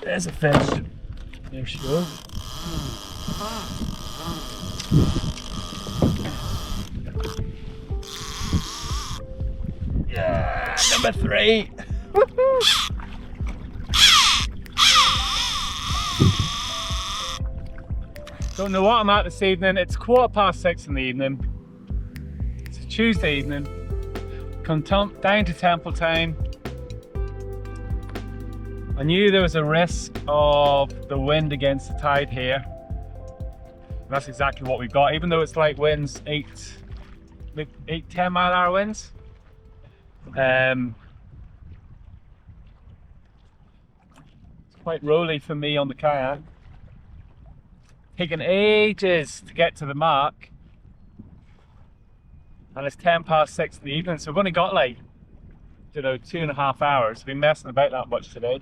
There's a fish. There she goes. Yeah, number 3. Don't know what I'm at this evening. It's 6:15 in the evening. It's a Tuesday evening. Come down to Temple Town. I knew there was a risk of the wind against the tide here. That's exactly what we got, even though it's like winds 10 mile an hour winds. It's quite rolly for me on the kayak. Taken ages to get to the mark, and it's 6:10 in the evening, so we've only got like, 2.5 hours. We've been messing about that much today.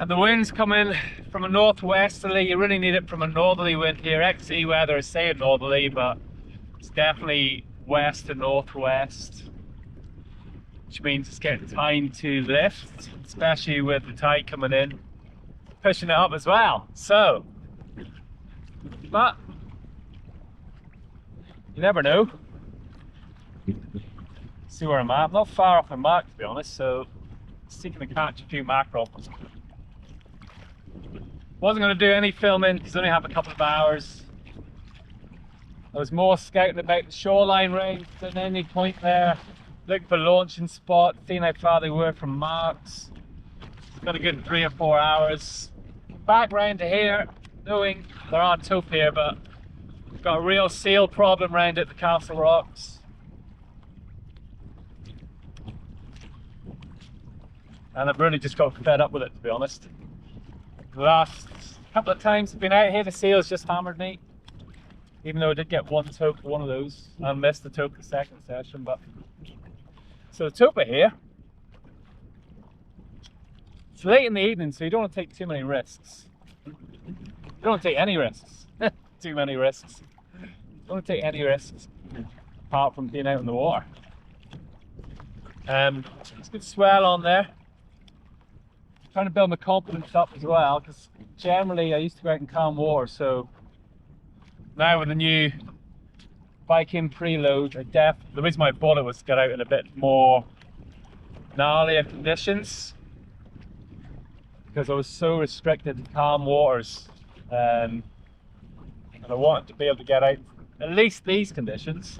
And the wind's coming from a northwesterly. You really need it from a northerly wind here. XE weather is saying northerly, but it's definitely west to northwest, which means it's getting time to lift, especially with the tide coming in, pushing it up as well. So, but you never know. See where I'm at. I'm not far off my mark, to be honest, so seeking to catch a few mackerel. Wasn't going to do any filming because I only have a couple of hours. I was more scouting about the shoreline range than any point there, looking for launching spots, seeing how far they were from marks. Got a good 3 or 4 hours. Back round to here, knowing there aren't Tope here, but we've got a real seal problem round at the Castle Rocks. And I've really just got fed up with it, to be honest. The last couple of times I've been out here, the seals just hammered me. Even though I did get one Tope, one of those. I missed the Tope the second session, but... So the Tope here. It's late in the evening, so you don't want to take too many risks. You don't want to take any risks. Too many risks. You don't want to take any risks, apart from being out in the water. It's good swell on there. Trying to build my confidence up as well, because generally I used to go out in calm water, so now with the new Viking preload, the reason my bullet was to get out in a bit more gnarlier conditions, because I was so restricted to calm waters, and I wanted to be able to get out at least these conditions.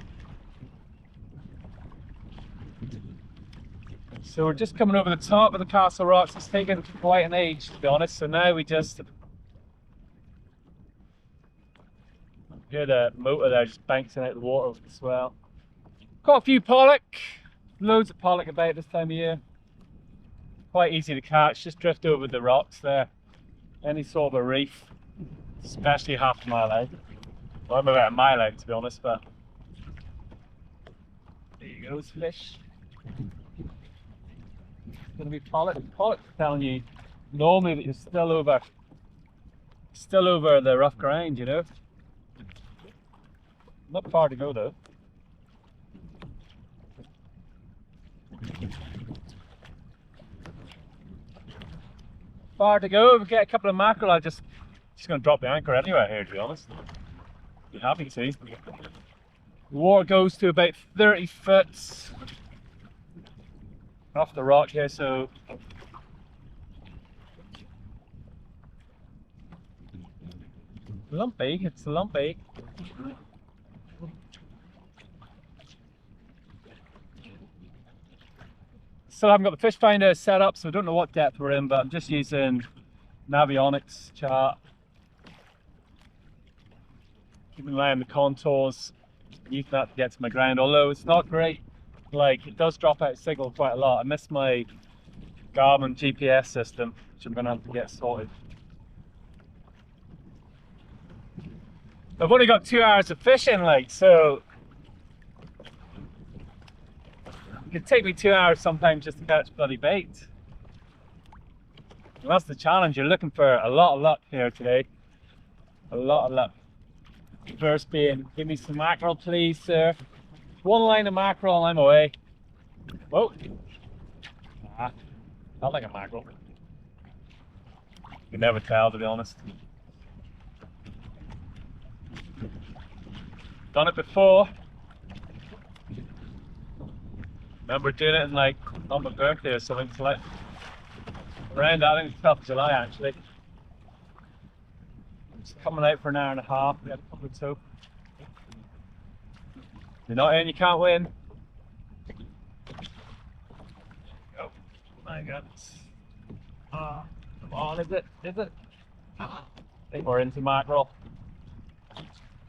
So we're just coming over the top of the Castle Rocks. It's taken quite an age, to be honest. So now we just hear the motor there just banking out the water with the swell. Got a few pollock, loads of pollock about this time of year. Quite easy to catch, just drift over the rocks there. Any sort of a reef, especially half a mile out. Well, I'm about a mile out, to be honest, but there you go, fish. Going to be pollock. Pollock's telling you normally that you're still over the rough ground, you know. Not far to go though. Far to go. If we get a couple of mackerel, I'm just going to drop the anchor anywhere here, to be honest. Be happy to. The water goes to about 30 foot off the rock here, so lumpy, it's lumpy. Still haven't got the fish finder set up, so I don't know what depth we're in, but I'm just using Navionics chart. Keeping an eye on the contours, using that to get to my ground, although it's not great. Like, it does drop out signal quite a lot. I missed my Garmin GPS system, which I'm going to have to get sorted. I've only got 2 hours of fishing, like, so it could take me 2 hours sometimes just to catch bloody bait. And that's the challenge. You're looking for a lot of luck here today. A lot of luck. First being, give me some mackerel, please, sir. One line of mackerel and I'm away. Whoa. Ah, not like a mackerel. can never tell, to be honest. Done it before. Remember doing it in like on my birthday or something. It's like around, I think it's 12th of July actually. It's coming out for an hour and a half. We had a couple of tope. You're not in, you can't win. Oh my god. Come on, is it? Is it? I think we're into mackerel.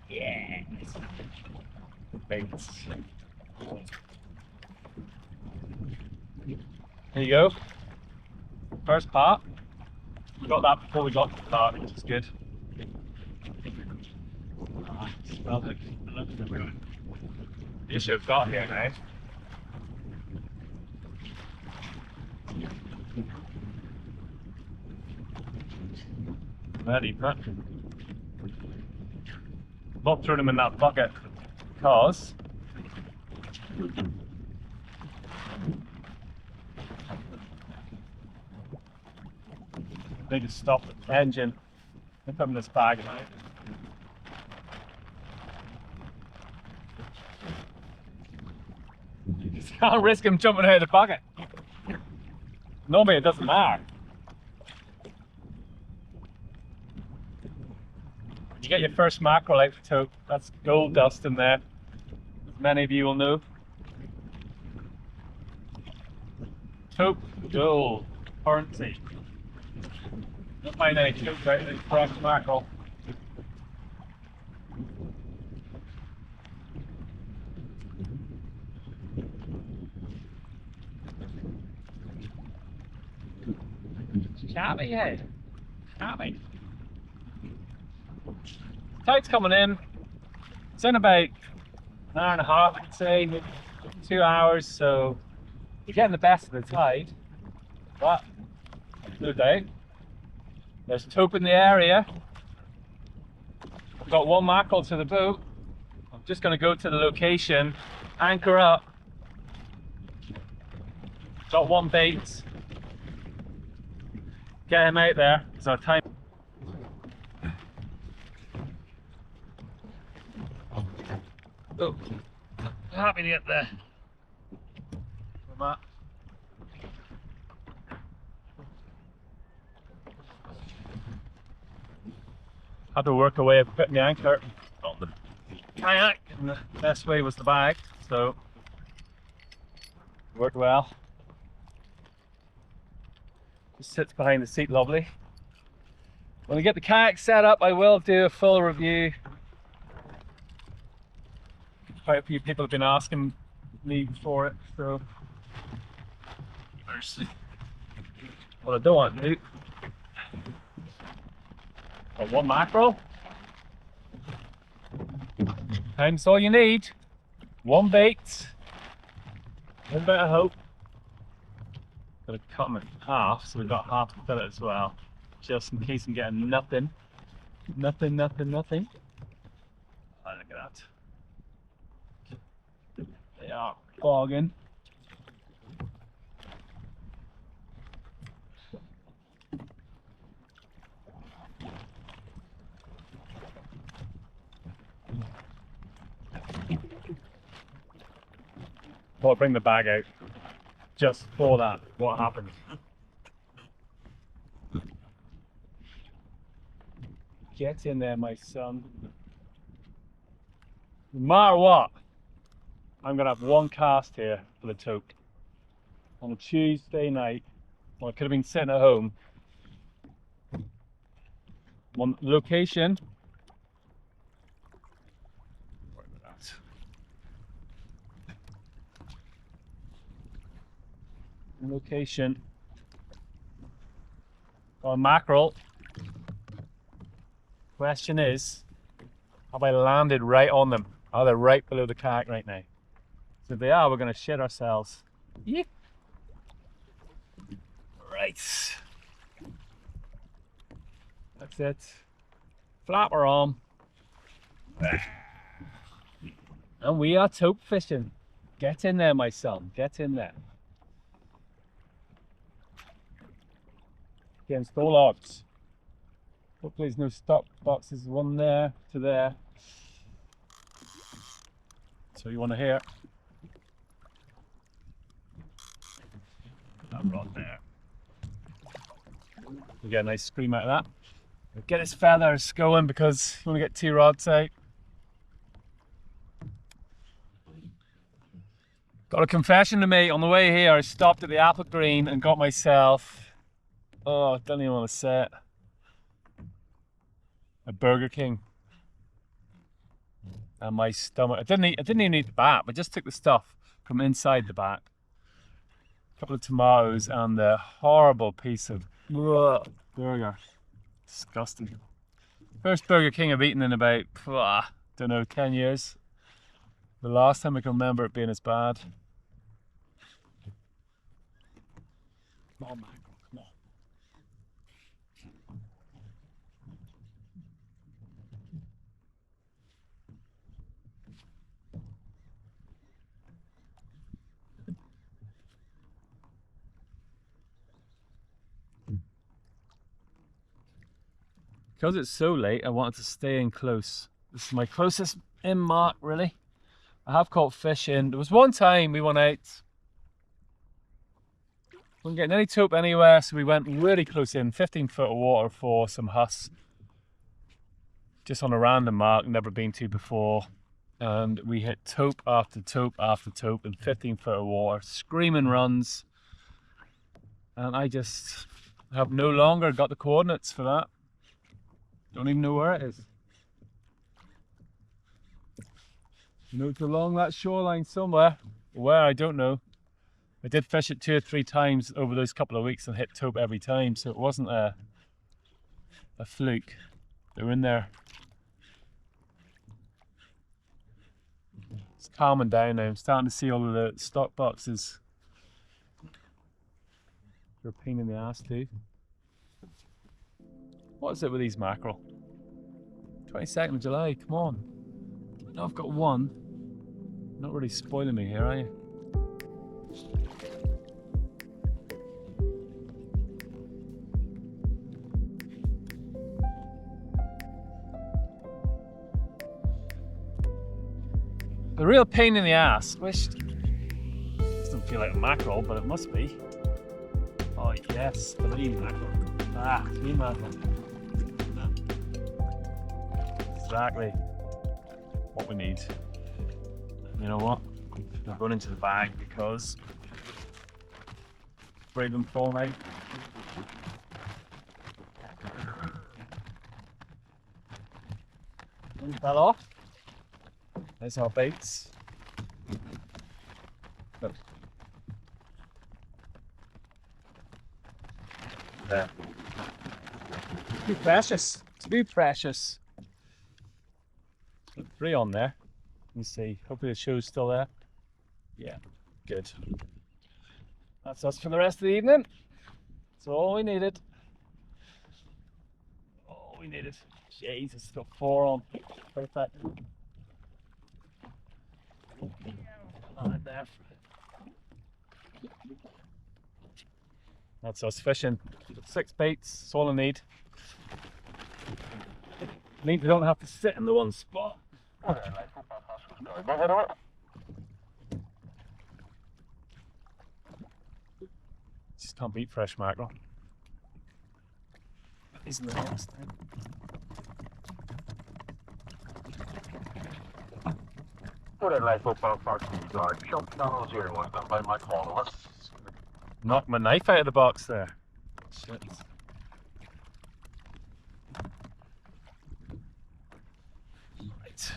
Yes. Baits. There you go. First part. We got that before we got to the part, which is good. Smells like you should have got here now. Ready, but not throwing them in that bucket because they just stop the engine and put them in this bag. You just can't risk him jumping out of the bucket. Normally it doesn't matter. You get your first mackerel out for tope, that's gold dust in there, as many of you will know. Tope, gold, currency. Don't find any tope out of these fresh mackerel. Can't be head. Can't be. Tide's coming in. It's in about an hour and a half, I'd say, maybe 2 hours, so you're getting the best of the tide. But no doubt, there's tope in the area. I've got one mackerel to the boat. I'm just going to go to the location, anchor up. Got one bait. Get him out there, because our time. Oh, happy to get there. Had to work away of putting the anchor on the kayak, and the best way was the bag, so it worked well. Just sits behind the seat, lovely. When I get the kayak set up, I will do a full review. Quite a few people have been asking me for it, so what I don't want to do. Got one mackerel. Time's all you need. One bait. One bit of hope. Gotta cut them in half, so we've got half to fill it as well. Just in case I'm getting nothing. Nothing. Oh, look at that. They are bogging. I'll bring the bag out just for that. What happened? Get in there, my son. No matter what, I'm gonna have one cast here for the tope on a Tuesday night. Well, I could have been sitting at home. One location. Sorry about that. Location. Got a mackerel. Question is, have I landed right on them? Are they right below the kayak right now? So if they are, we're going to shit ourselves. Yep. Right. That's it. Flapper on. And we are tope fishing. Get in there, my son. Get in there. Against all odds. Hopefully there's no stop boxes, one there to there. So you want to hear that rod there. You get a nice scream out of that. Get his feathers going because you want to get 2 rods out. Got a confession to make. On the way here I stopped at the Apple Green and got myself, oh I don't even want to say it, a Burger King. And my stomach, I didn't even eat the bat, I just took the stuff from inside the bat. A couple of tomatoes and a horrible piece of burger. Disgusting. First Burger King I've eaten in about, don't know, 10 years. The last time I can remember it being as bad. Come on, Michael, come on. Because it's so late, I wanted to stay in close. This is my closest in mark, really. I have caught fish in. There was one time we went out, wasn't getting any tope anywhere, so we went really close in, 15 foot of water for some huss. Just on a random mark, never been to before. And we hit tope after tope after tope in 15 foot of water, screaming runs. And I just have no longer got the coordinates for that. Don't even know where it is. You know, it's along that shoreline somewhere. Where, I don't know. I did fish it 2 or 3 times over those couple of weeks and hit tope every time, so it wasn't a fluke. They were in there. It's calming down now. I'm starting to see all of the stock boxes. They're a pain in the ass too. What is it with these mackerel? 22nd of July, come on. I know I've got one. You're not really spoiling me here, are you? The real pain in the ass. Wish doesn't feel like a mackerel, but it must be. Oh yes, 3 mackerel. 3 mackerel. Exactly what we need. You know what? I'm going into the bag because I'm afraid of them falling out. One fell off. There's our baits. Look. There. Too precious. Too precious. 3 on there. Let me see. Hopefully the show's still there. Yeah, good. That's us for the rest of the evening. That's all we needed. All we needed. Jesus, got 4 on. Perfect. Right there. That's us fishing. 6 baits. That's all I need. Means we don't have to sit in the one spot. Just can't beat fresh mackerel. Isn't the next thing? Knocked my knife out of the box there. Shit. Right.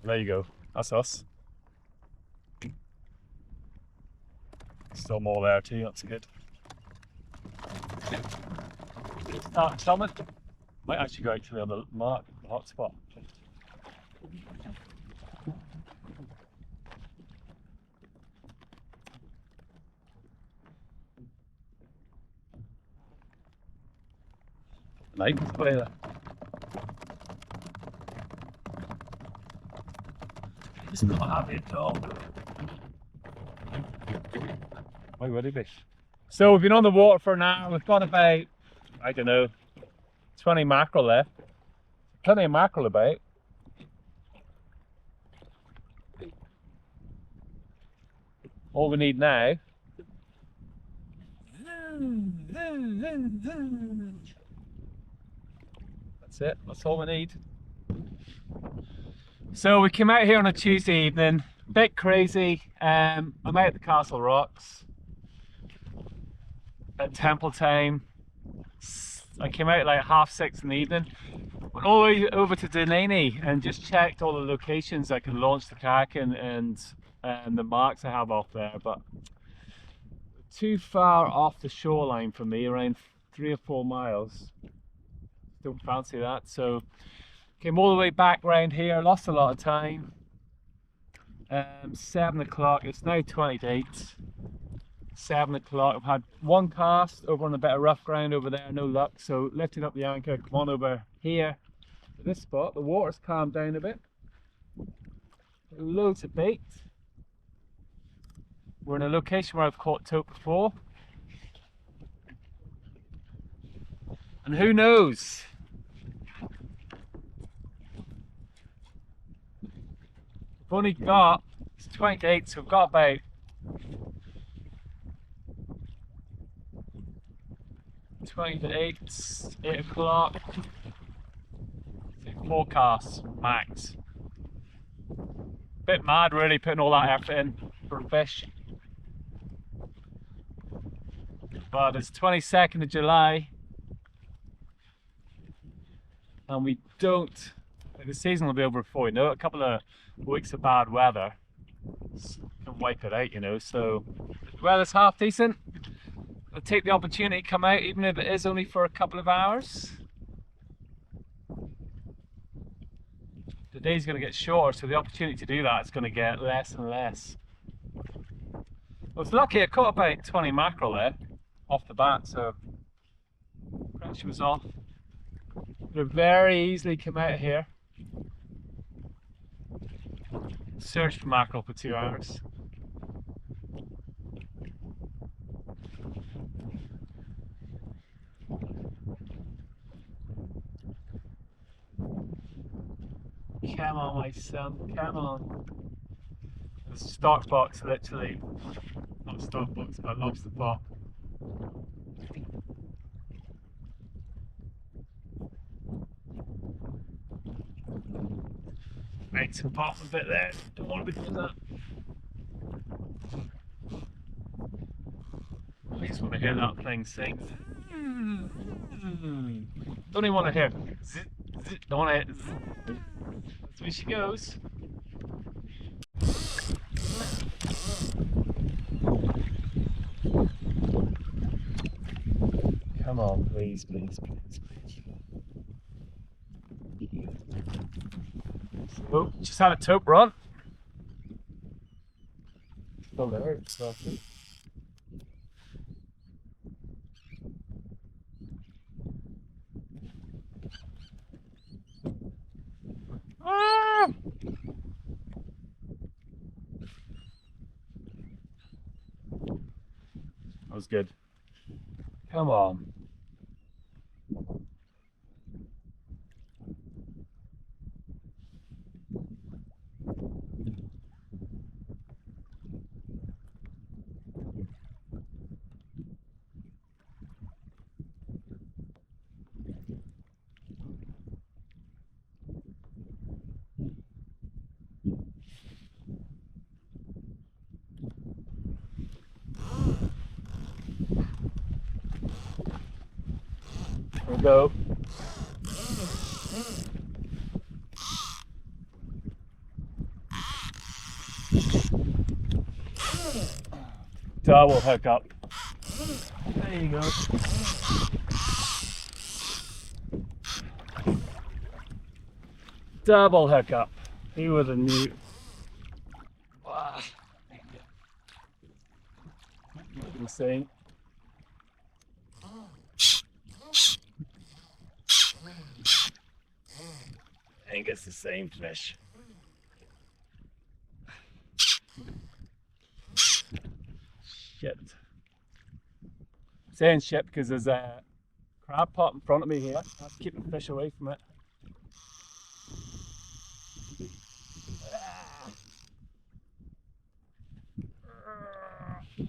There you go. That's us. Still more there too, that's good. Summit. Might actually go out to the other mark, the hot spot. Nice play there. He's not happy at all. Why would he be? So we've been on the water for an hour. We've got about I don't know, 20 mackerel left. Plenty of mackerel about. All we need now. That's it, that's all we need. So we came out here on a Tuesday evening, a bit crazy. I'm out at the Castle Rocks at temple time. I came out at like 6:30 in the evening, went all the way over to Dunany and just checked all the locations I can launch the kayak in and the marks I have off there, but too far off the shoreline for me, around 3 or 4 miles. Don't fancy that, so came all the way back round here, lost a lot of time. 7 o'clock, it's now 20 to 8. 7 o'clock, I've had one cast over on a bit of rough ground over there, no luck, so lifted up the anchor, come on over here to this spot. The water's calmed down a bit. Loads of bait. We're in a location where I've caught tope before. And who knows? We've only got, it's 20 to 8, so we've got about 20 to 8, 8 o'clock, 4 casts max. Bit mad really putting all that effort in for a fish. But it's 22nd of July and we don't, the season will be over before we know it. A couple of weeks of bad weather can wipe it out, you know, so the weather's half decent. I'll take the opportunity to come out even if it is only for a couple of hours. The day's going to get shorter, so the opportunity to do that is going to get less and less. I was lucky, I caught about 20 mackerel there off the bat, so pressure was off. Could have very easily come out here, searched for mackerel for 2 hours. Come on, my son, come on. The stock box, literally. Not stock box, but lobster pot. Make some pop a bit there. Don't want to be doing that. I just want to hear that thing sing. Don't even want to hear. Don't want to hear. That's where she goes. Come on, please, please, please, please. Oh, just had a tope run. Still there, it's nothing. Ah! That was good. Come on. Here we go. Double hookup. There you go. Double hookup. Who would have knew? Wow. Insane. I think it's the same fish. Shit. I'm saying shit because there's crab pot in front of me here. Let's keep the fish away from it.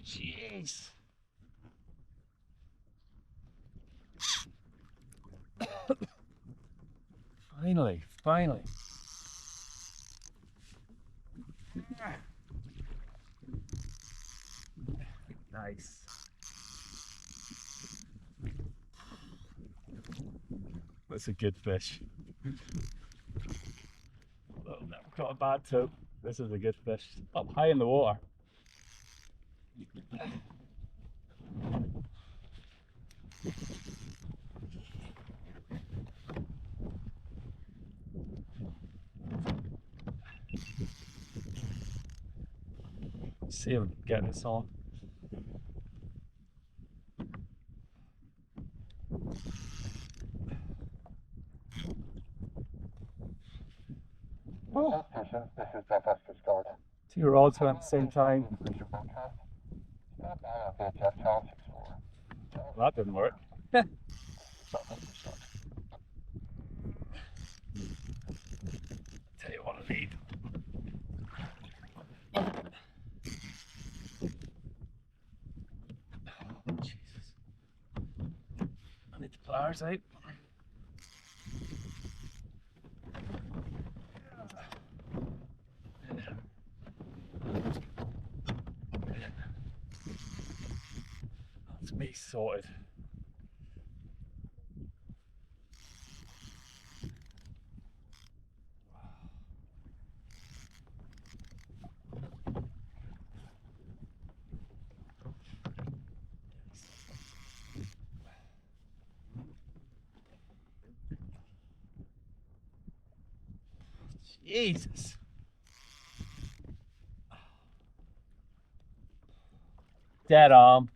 Jeez. Finally. Nice. That's a good fish. Oh, never caught a bad tope. This is a good fish. Up high in the water. See if we can get this on. Oh. Two rods went at the same time. Well, that didn't work. Tell you what I need. Oh, Jesus. I need the pliers out. That's me sorted. Jesus. Dead arm.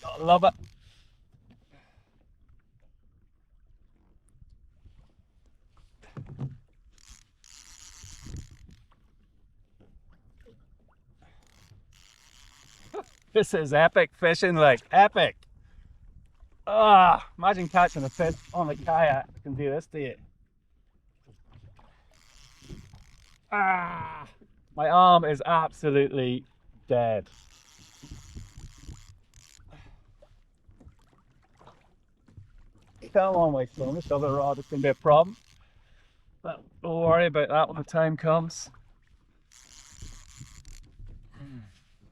Gotta love it. This is epic fishing, like epic. Ah, imagine catching a fish on a kayak. I can do this to you. Ah, my arm is absolutely dead. Come on, my son, this other rod is going to be a problem. But don't worry about that when the time comes.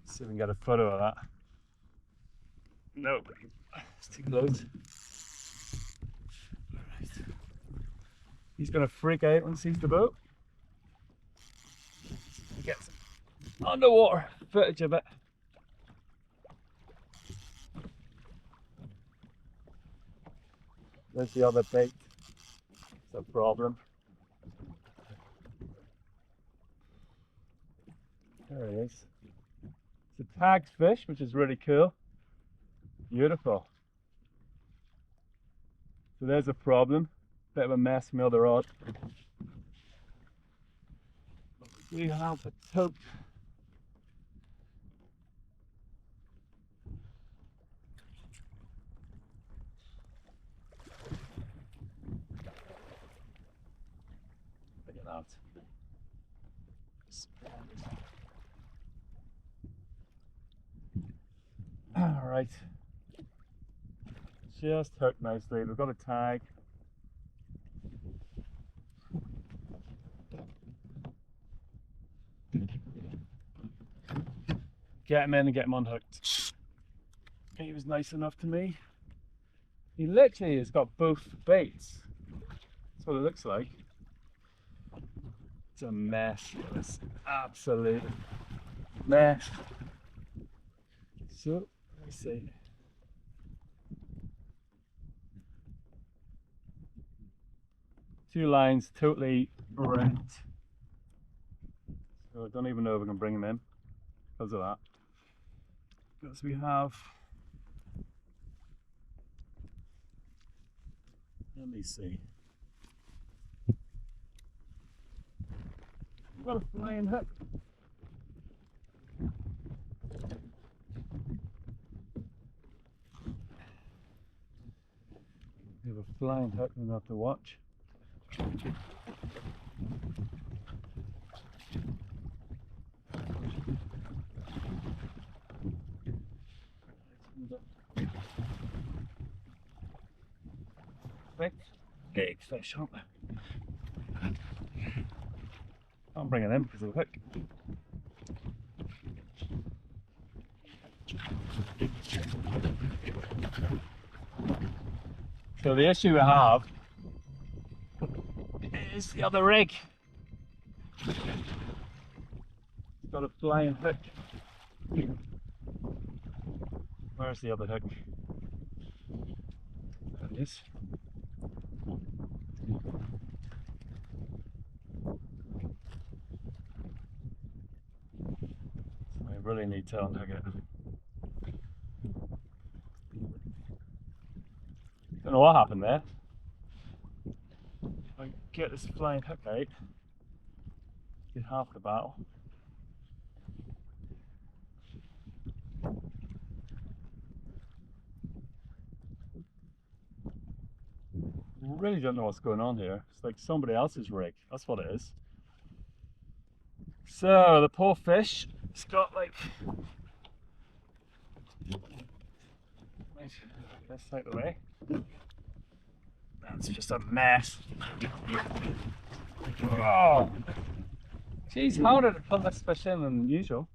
Let's see if we can get a photo of that. Nope, it's too close. Right. He's going to freak out when he sees the boat. Get some underwater footage of it. There's the other bait. It's a problem. There he is. It's a tagged fish, which is really cool. Beautiful. So there's a problem. Bit of a mess from the other rod. We have a tope. Look at that. All right. Just hooked nicely. We've got a tag. Get him in and get him unhooked. He was nice enough to me. He literally has got both baits. That's what it looks like. It's a mess. It's an absolute mess. So, let me see. Two lines totally rent. So I don't even know if we can bring him in because of that. Because we have, let me see. We've got a flying hook. We have a flying hook we have to watch. Big fish, aren't they? Can't bring it in because of the hook. So the issue we have is the other rig. It's got a flying hook. Where's the other hook? There it is. I really need to unhook it. Don't know what happened there. If I get this flying hook out, get half the battle. I really don't know what's going on here. It's like somebody else's rig. That's what it is. So the poor fish, it's got like this out of the way. That's just a mess. Oh, geez, harder to pull this fish in than usual,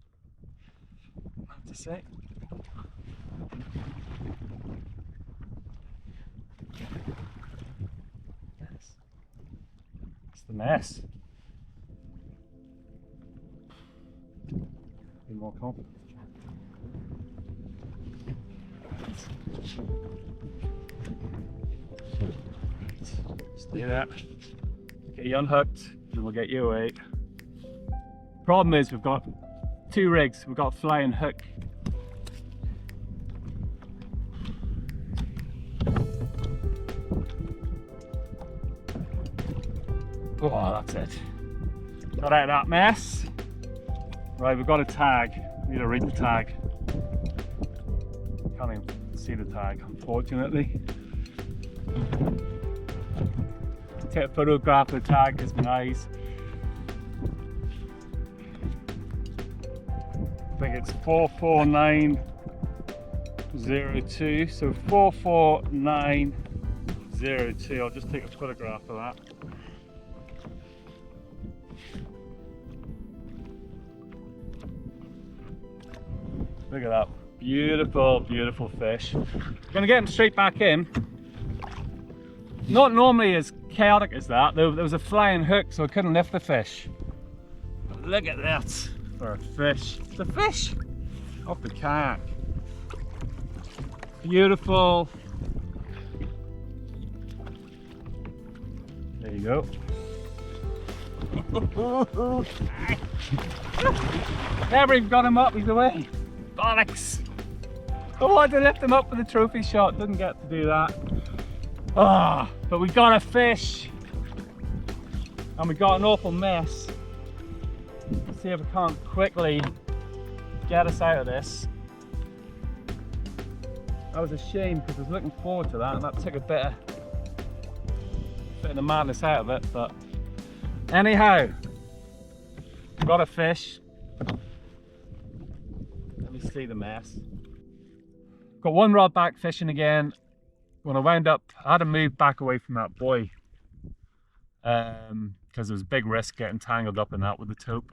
I have to say. It's the mess. Be more confident. Stay there. Get you unhooked, and we'll get you away. Problem is, we've got two rigs. We've got a flying hook. Oh, that's it. Got out of that mess. Right, we've got a tag. We need to read the tag. Can't even see the tag, unfortunately. Take a photograph of the tag is nice. I think it's 44902. So 44902. I'll just take a photograph of that. Look at that. Beautiful, beautiful fish. Gonna get him straight back in. Not normally as chaotic as that. There was a flying hook, so I couldn't lift the fish. But look at that for a fish. It's a fish off the kayak. Beautiful. There you go. Never even got him up, he's away. Bollocks! I wanted to lift him up for the trophy shot, didn't get to do that. Ah, but we got a fish, and we got an awful mess. Let's see if I can't quickly get us out of this. That was a shame because I was looking forward to that, and that took a bit of the madness out of it. But anyhow, got a fish. Let me see the mess. Got one rod back fishing again. When I wound up, I had to move back away from that buoy because there was a big risk getting tangled up in that with the tope.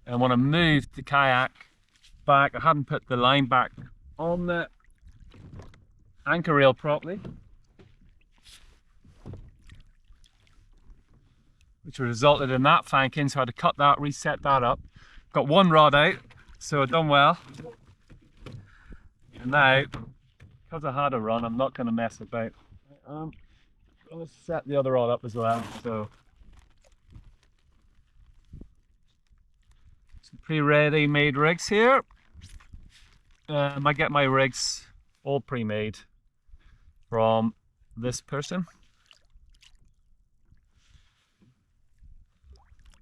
And when I moved the kayak back, I hadn't put the line back on the anchor rail properly, which resulted in that fanking, so I had to cut that, reset that up. Got one rod out, so I've done well. And now, because I had a run, I'm not going to mess about. I'm going to set the other rod up as well. So, some pre-ready made rigs here. I get my rigs all pre-made from this person.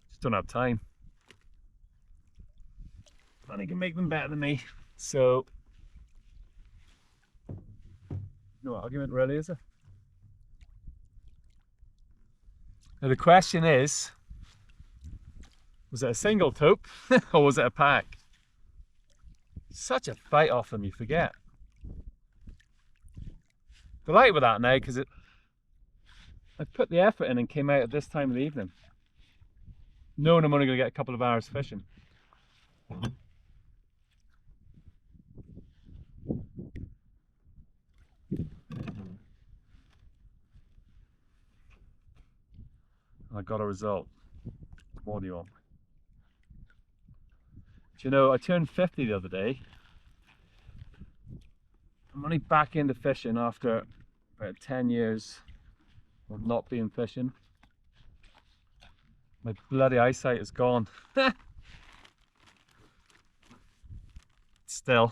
Just don't have time. And he can make them better than me. So No argument really, is there? Now the question is, was it a single tope or was it a pack? Such a fight off them, you forget. Delighted with that now because I put the effort in and came out at this time of the evening, knowing I'm only going to get a couple of hours fishing. I got a result. What do you want? Do you know, I turned 50 the other day. I'm only back into fishing after about 10 years of not being fishing. My bloody eyesight is gone. Still,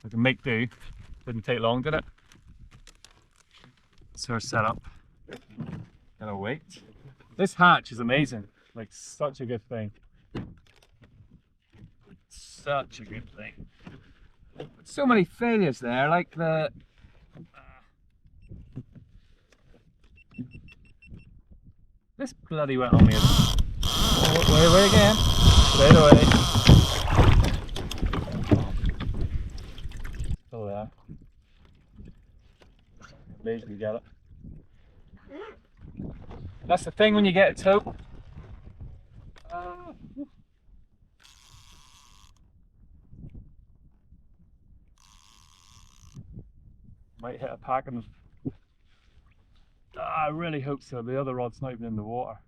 I can make do. Didn't take long, did it? That's our setup. Gotta wait. This hatch is amazing. Like, such a good thing. Such a good thing. So many failures there, like the this bloody went on me. Wait again. Straight away. Still there. Amazing you get it. That's the thing when you get a tope. Might hit a pack and I really hope so. The other rod's not even in the water.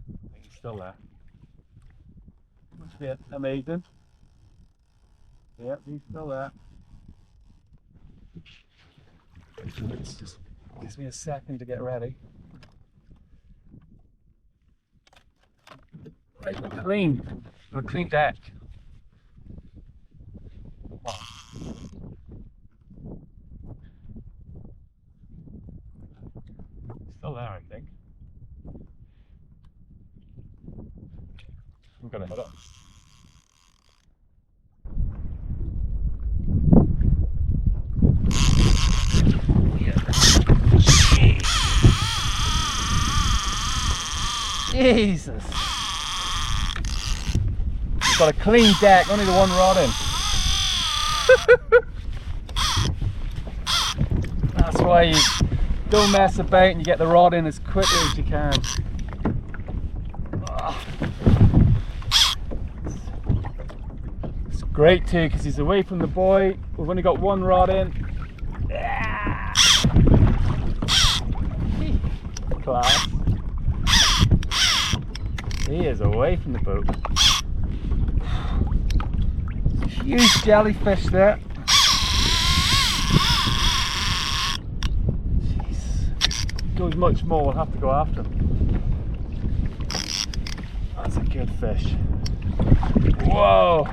I think he's still there. Must be amazing. Yep, he's still there. It just gives me a second to get ready. Right, a clean deck. Wow. Still there, I think. I'm gonna hit it. Jesus! We've got a clean deck, only the one rod in. That's why you don't mess about and you get the rod in as quickly as you can. It's great too because he's away from the buoy. We've only got one rod in. Class. He is away from the boat. Huge jellyfish there. Jeez. Goes much more, we'll have to go after him. That's a good fish. Whoa!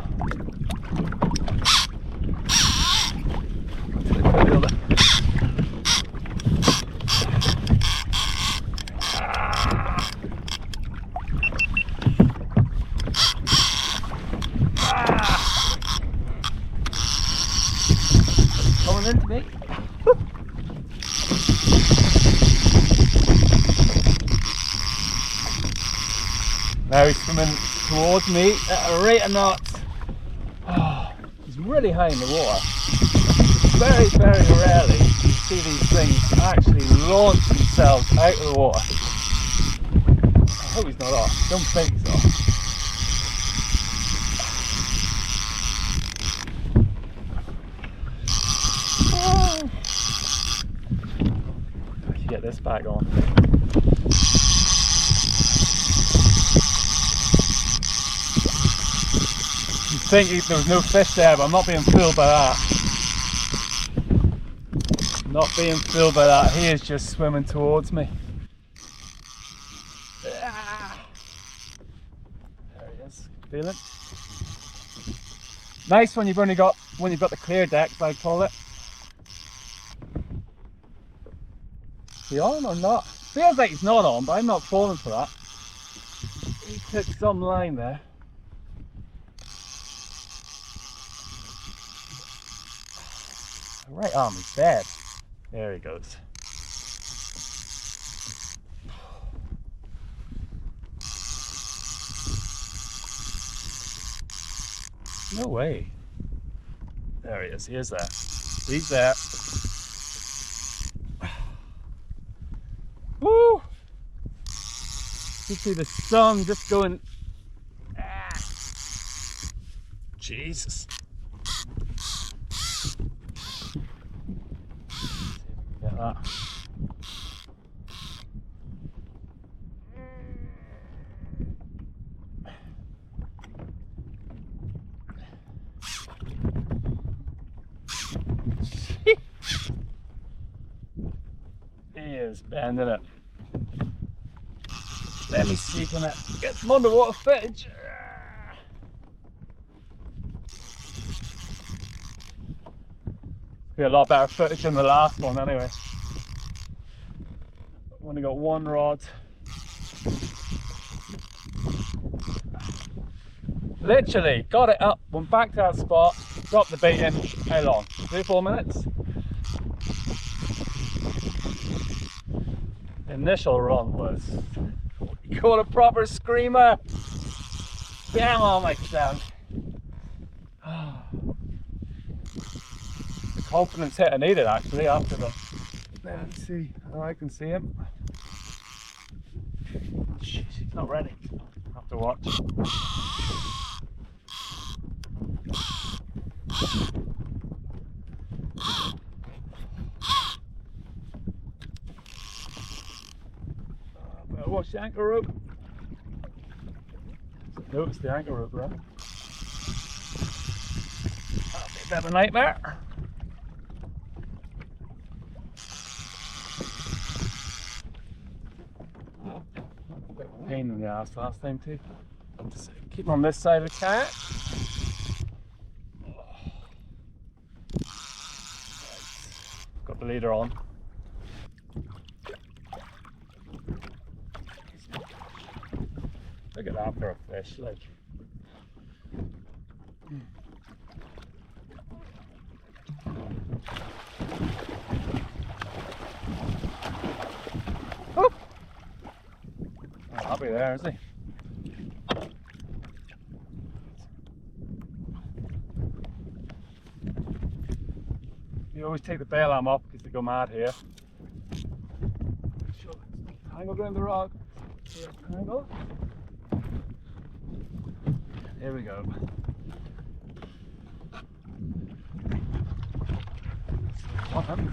Into me. Now he's swimming towards me at a rate of knots. Oh, he's really high in the water. Very, very rarely do you see these things actually launch themselves out of the water. I hope he's not off. Don't think he's off. Get this back on. You'd think there was no fish there, but I'm not being fooled by that. Not being fooled by that. He is just swimming towards me. There he is. Feel it? Nice when you've got the clear deck, as I call it. Is he on or not? Feels like he's not on, but I'm not falling for that. took some line there. Right arm is dead. There he goes. No way. There he is. He is there. He's there. Woo! You see the sun just going. Ah. Jesus. Get that. He is bending it. Let me see, can I get some underwater footage? Be a lot better footage than the last one anyway. I've only got one rod. Literally got it up, went back to that spot, dropped the bait in. How long? 3-4 minutes? The initial run was, you call a proper screamer. Bam on my sound. The confidence hit I needed actually after the. Let's see. Oh, I can see him. Jeez, he's not ready. I'll have to watch. Better watch the anchor rope. No, it's the anchor rope, right? That'll be a bit of a nightmare. A bit of a pain in the ass last time too. Just keep on this side of the kayak. Got the leader on. Look at that for a fish, like. Oh! I'll be there, is he? You always take the bail arm off because they go mad here. Tangled around the rod. Tangle. Here we go. What happened?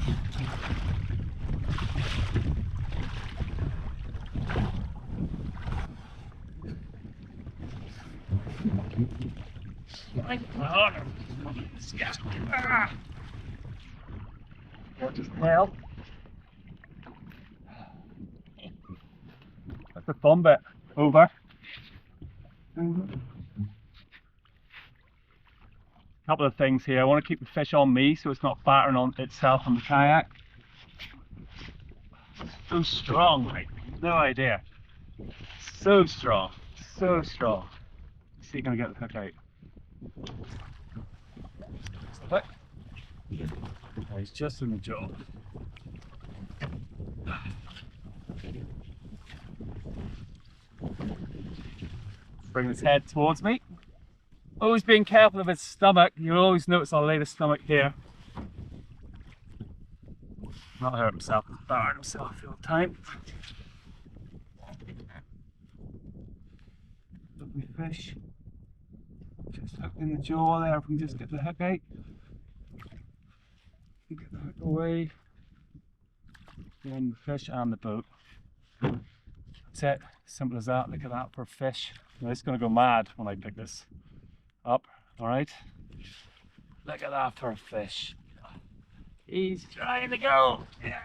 My God! What just hell? That's the fun bit. Over. Couple of things here. I want to keep the fish on me so it's not battering on itself on the kayak. So strong, mate. No idea. So strong. So strong. Let's see if I can get the hook out. Hook. Oh, he's just in the jaw. Bring his head towards me. Always being careful of his stomach. You'll always notice I'll lay the stomach here. Not hurt himself, he's barring himself the whole time. Lovely fish. Just hooked in the jaw there, if we can just get the hook out. Get the hook away. Then the fish and the boat. That's it. Simple as that. Look at that for a fish. Now, it's going to go mad when I pick this up. Alright. Look at that for a fish. He's trying to go. Yeah.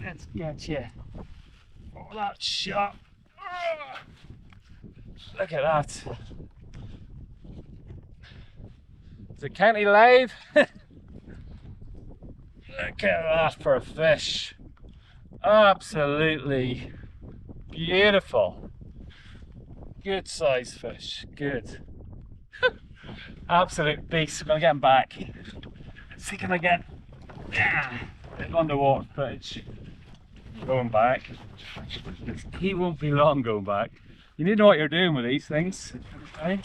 Let's get you. Oh, that shot. Look at that. Is it County Lough? Look at that for a fish. Absolutely beautiful. Good size fish, good. Absolute beast. I'm gonna get him back. See, can I get underwater footage going back? He won't be long going back. You need to know what you're doing with these things. Okay?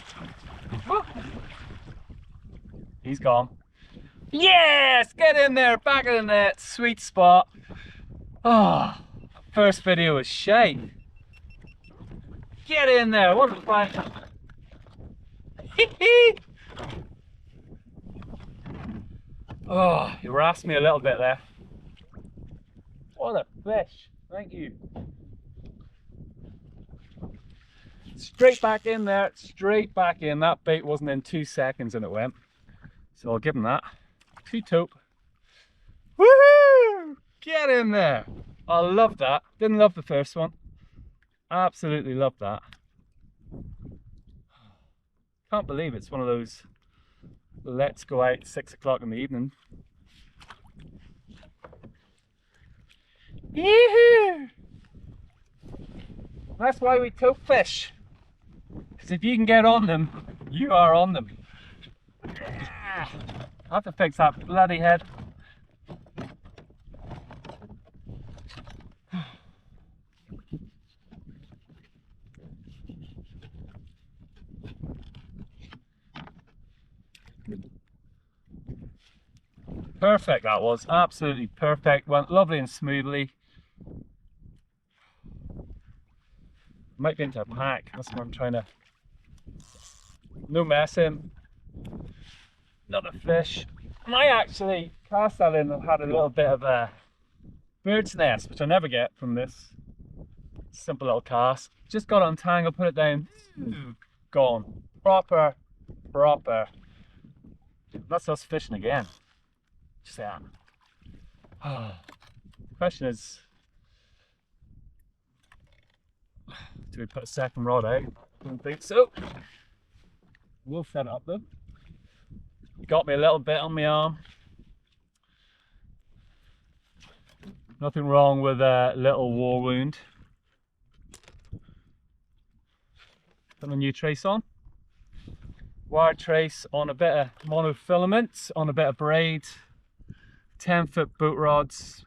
He's gone. Yes! Get in there, back in the net, sweet spot. Oh, first video was shite. Get in there, what a fun. Oh, you rasped me a little bit there. What a fish, thank you. Straight back in there, straight back in. That bait wasn't in 2 seconds and it went. So I'll give him that. 2 tope. Woohoo! Get in there. I love that. Didn't love the first one. Absolutely love that. Can't believe it's one of those let's go out 6 o'clock in the evening. Yee-hoo! That's why we tope fish. Because if you can get on them, you are on them. I have to fix that bloody head. Perfect, that was absolutely perfect. Went lovely and smoothly. Might be into a pack. That's what I'm trying to. No messing. Another fish. I actually cast that in and had a little bit of a bird's nest, which I never get from this simple little cast. Just got untangled, put it down, gone. Proper. That's us fishing again. Just that. The question is, do we put a second rod out? Don't think so. We'll set it up though. Got me a little bit on my arm. Nothing wrong with a little war wound. Put a new trace on. Wire trace on a bit of monofilament, on a bit of braid. 10-foot boat rods.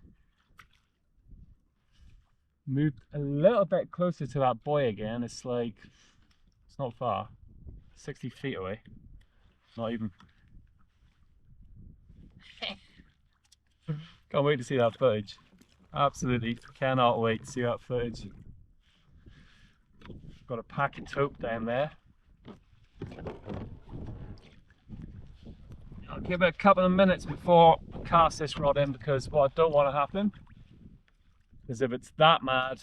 Moved a little bit closer to that buoy again. It's like, it's not far. 60 feet away. Not even. Can't wait to see that footage. Absolutely cannot wait to see that footage. Got a pack of tope down there. I'll give it a couple of minutes before I cast this rod in, because what I don't want to happen is if it's that mad,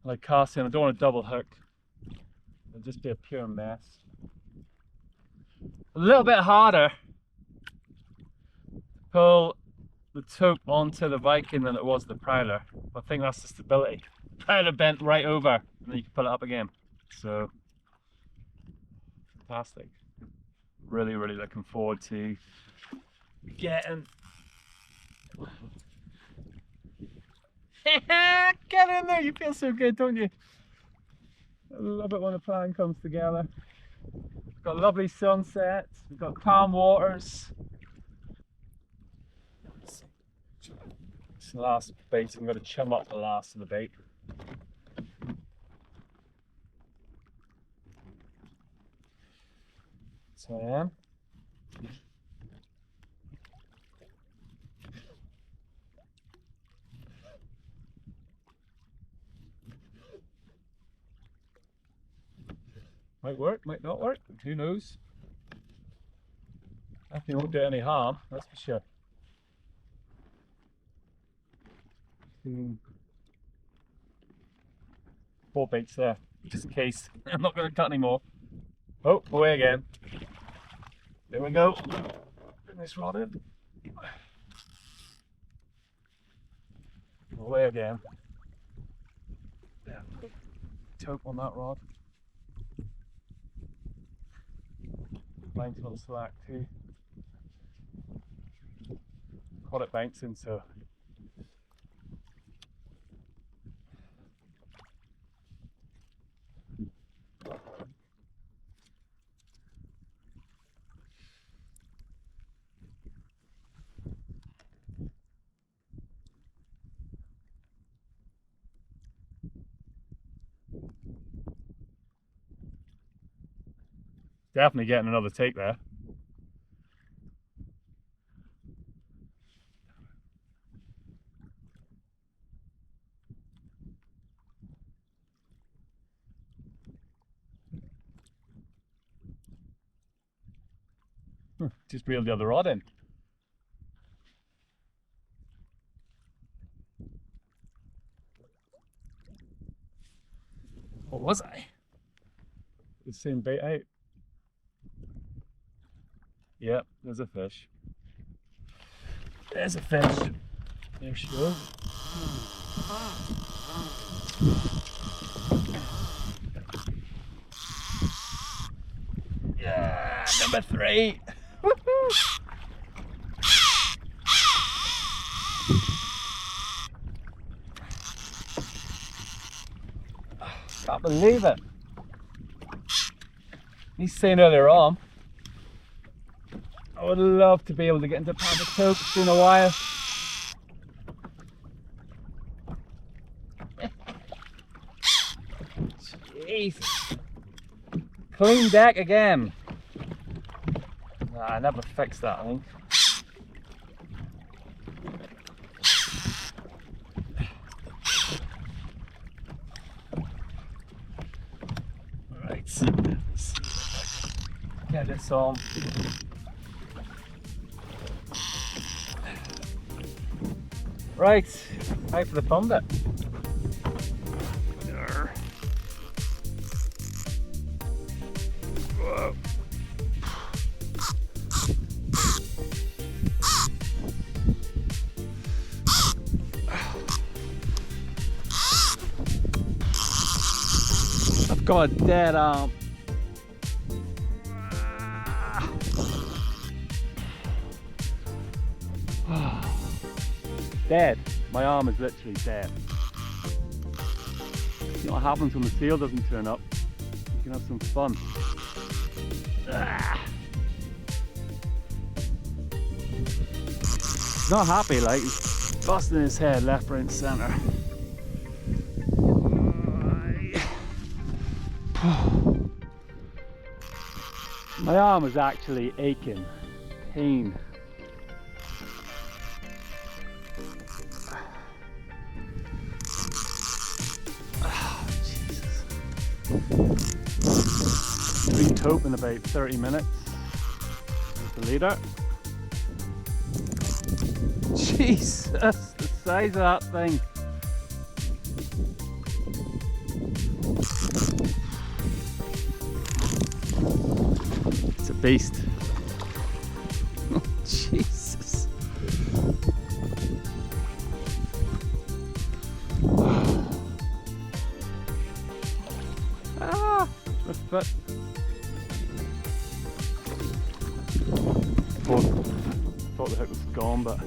like casting, I don't want to double hook. It'll just be a pure mess. A little bit harder to pull the tope onto the Viking than it was the Prowler. I think that's the stability. Prowler bent right over and then you can pull it up again. So, fantastic. Really looking forward to getting. Get in there, you feel so good, don't you? I love it when a plan comes together. We've got lovely sunset, we've got calm waters. It's the last bait, so I'm going to chum up the last of the bait. So I am. Might work, might not work, who knows? Definitely won't do any harm, that's for sure. 4 baits there, just in case. I'm not going to cut any more. Oh, away again. There we go. Bring this rod in. Away again. There. Tope on that rod. Line's a little slack too. Caught it bouncing, so Definitely getting another take there. Just reeled the other rod in. What was I? The same bait out. Yep, there's a fish. There's a fish. There she goes. Yeah, number 3. Can't believe it. He's saying earlier on, I would love to be able to get into public tope. It's been a while. Jeez. Clean deck again. Nah, I never fixed that, I think. Right, let's get this on. Right, out for the fun bit. There. Whoa. I've got a dead arm. Dead. My arm is literally dead. You know what happens when the seal doesn't turn up? You can have some fun. He's not happy, like he's busting his head left, right and centre. My arm is actually aching. Pain. Three tope in about 30 minutes. There's the leader. Jesus, the size of that thing. It's a beast. Oh, Jesus. Ah, the foot. Thought the hook was gone, but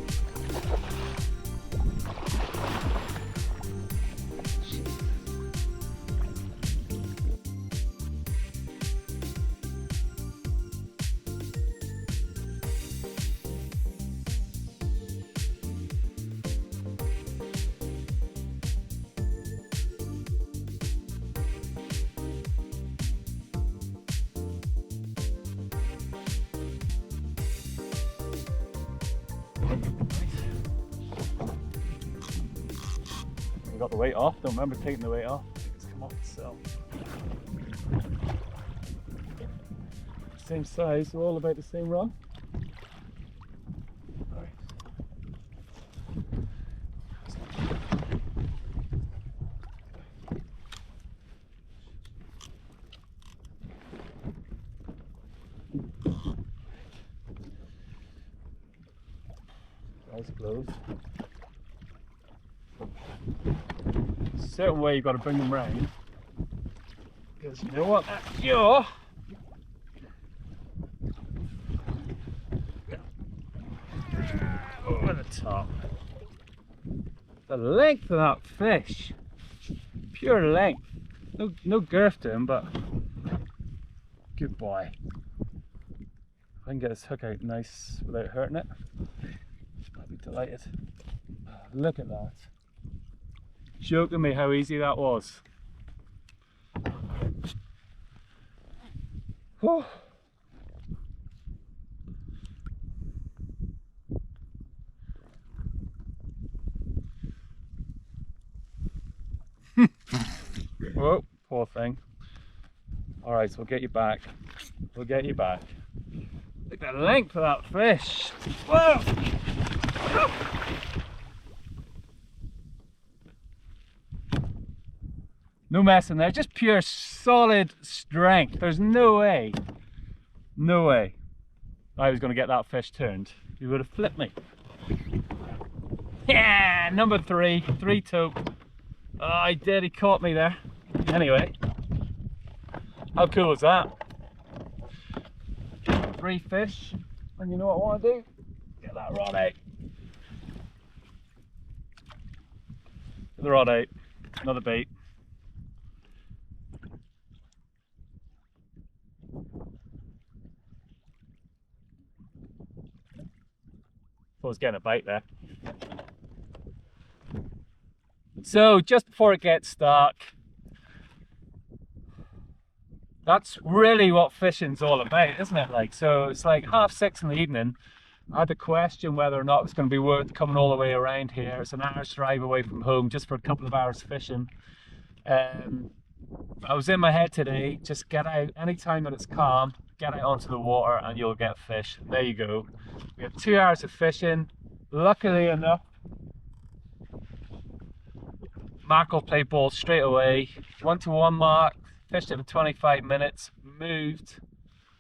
we got the weight off. Don't remember taking the weight off. It's come off itself. Same size, so all about the same run. Right. Eyes closed. Certain way you've got to bring them round, because you know what, that's your over the top. The length of that fish, pure length. No girth to him, but good boy. If I can get this hook out nice without hurting it, I'll be delighted. Look at that. Joking me how easy that was. Oh, Whoa, poor thing. All right, so we'll get you back. We'll get you back. Look at the length of that fish. Whoa! No messing there, just pure solid strength. There's no way, no way I was going to get that fish turned. He would have flipped me. Yeah, number 3 tope. Oh, I did, he caught me there. Anyway, how cool was that? 3 fish, and you know what I want to do? Get that rod out. Get the rod out, another bait. I was getting a bite there. So just before it gets dark, that's really what fishing's all about, isn't it? Like, so it's like 6:30 in the evening. I had to question whether or not it's going to be worth coming all the way around here. It's an hour's drive away from home just for a couple of hours fishing. I was in my head today, just get out anytime that it's calm, get out onto the water and you'll get fish. There you go. We had 2 hours of fishing. Luckily enough, mackerel played ball straight away. 1-to-1 mark, fished it for 25 minutes, moved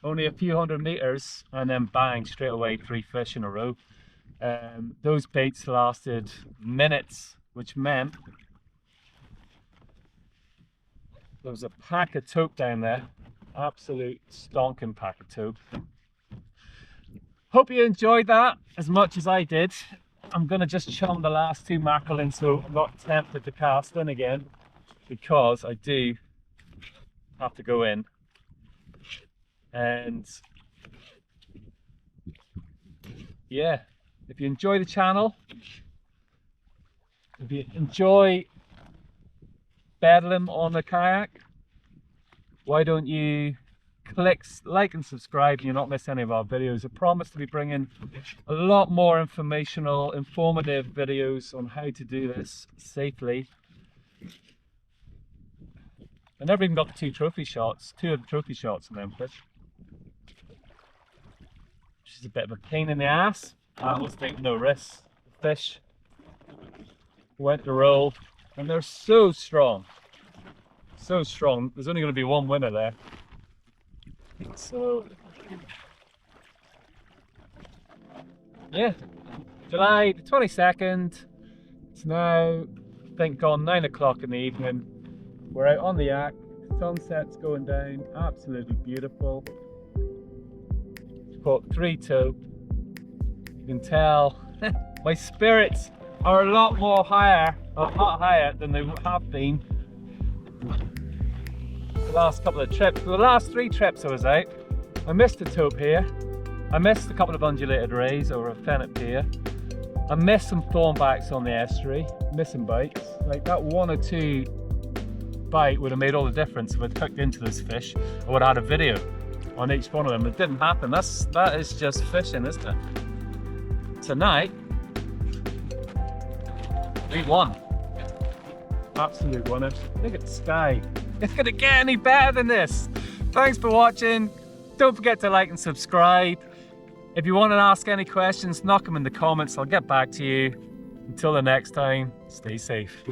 only a few hundred meters, and then bang, straight away 3 fish in a row. Those baits lasted minutes, which meant there was a pack of tope down there. Absolute stonking pack of tope. Hope you enjoyed that as much as I did. I'm gonna just chum the last 2 mackerel in so I'm not tempted to cast in again, because I do have to go in. And yeah, if you enjoy the channel, if you enjoy bedlam on the kayak, why don't you click like and subscribe and you'll not miss any of our videos. I promise to be bringing a lot more informative videos on how to do this safely. I never even got 2 trophy shots, 2 of the trophy shots on them fish, which is a bit of a pain in the ass. I was taking no risks. The fish went to roll and they're so strong. So strong. There's only going to be one winner there. So yeah, July the 22nd. It's now, I think, gone 9 o'clock in the evening. We're out on the Yak. Sunset's going down. Absolutely beautiful. Caught 3 tope. You can tell my spirits are a lot more higher, a lot higher than they have been the last couple of trips. For the last 3 trips I was out, I missed a tope here. I missed a couple of undulated rays over a fennec pier. I missed some thornbacks on the estuary, missing bites. Like that 1 or 2 bite would have made all the difference if I'd hooked into this fish. I would have had a video on each one of them. It didn't happen. That is just fishing, isn't it? Tonight, we won. Absolute winner. Look at the sky. It's gonna get any better than this. Thanks for watching. Don't forget to like and subscribe. If you want to ask any questions, knock them in the comments. I'll get back to you. Until the next time, stay safe.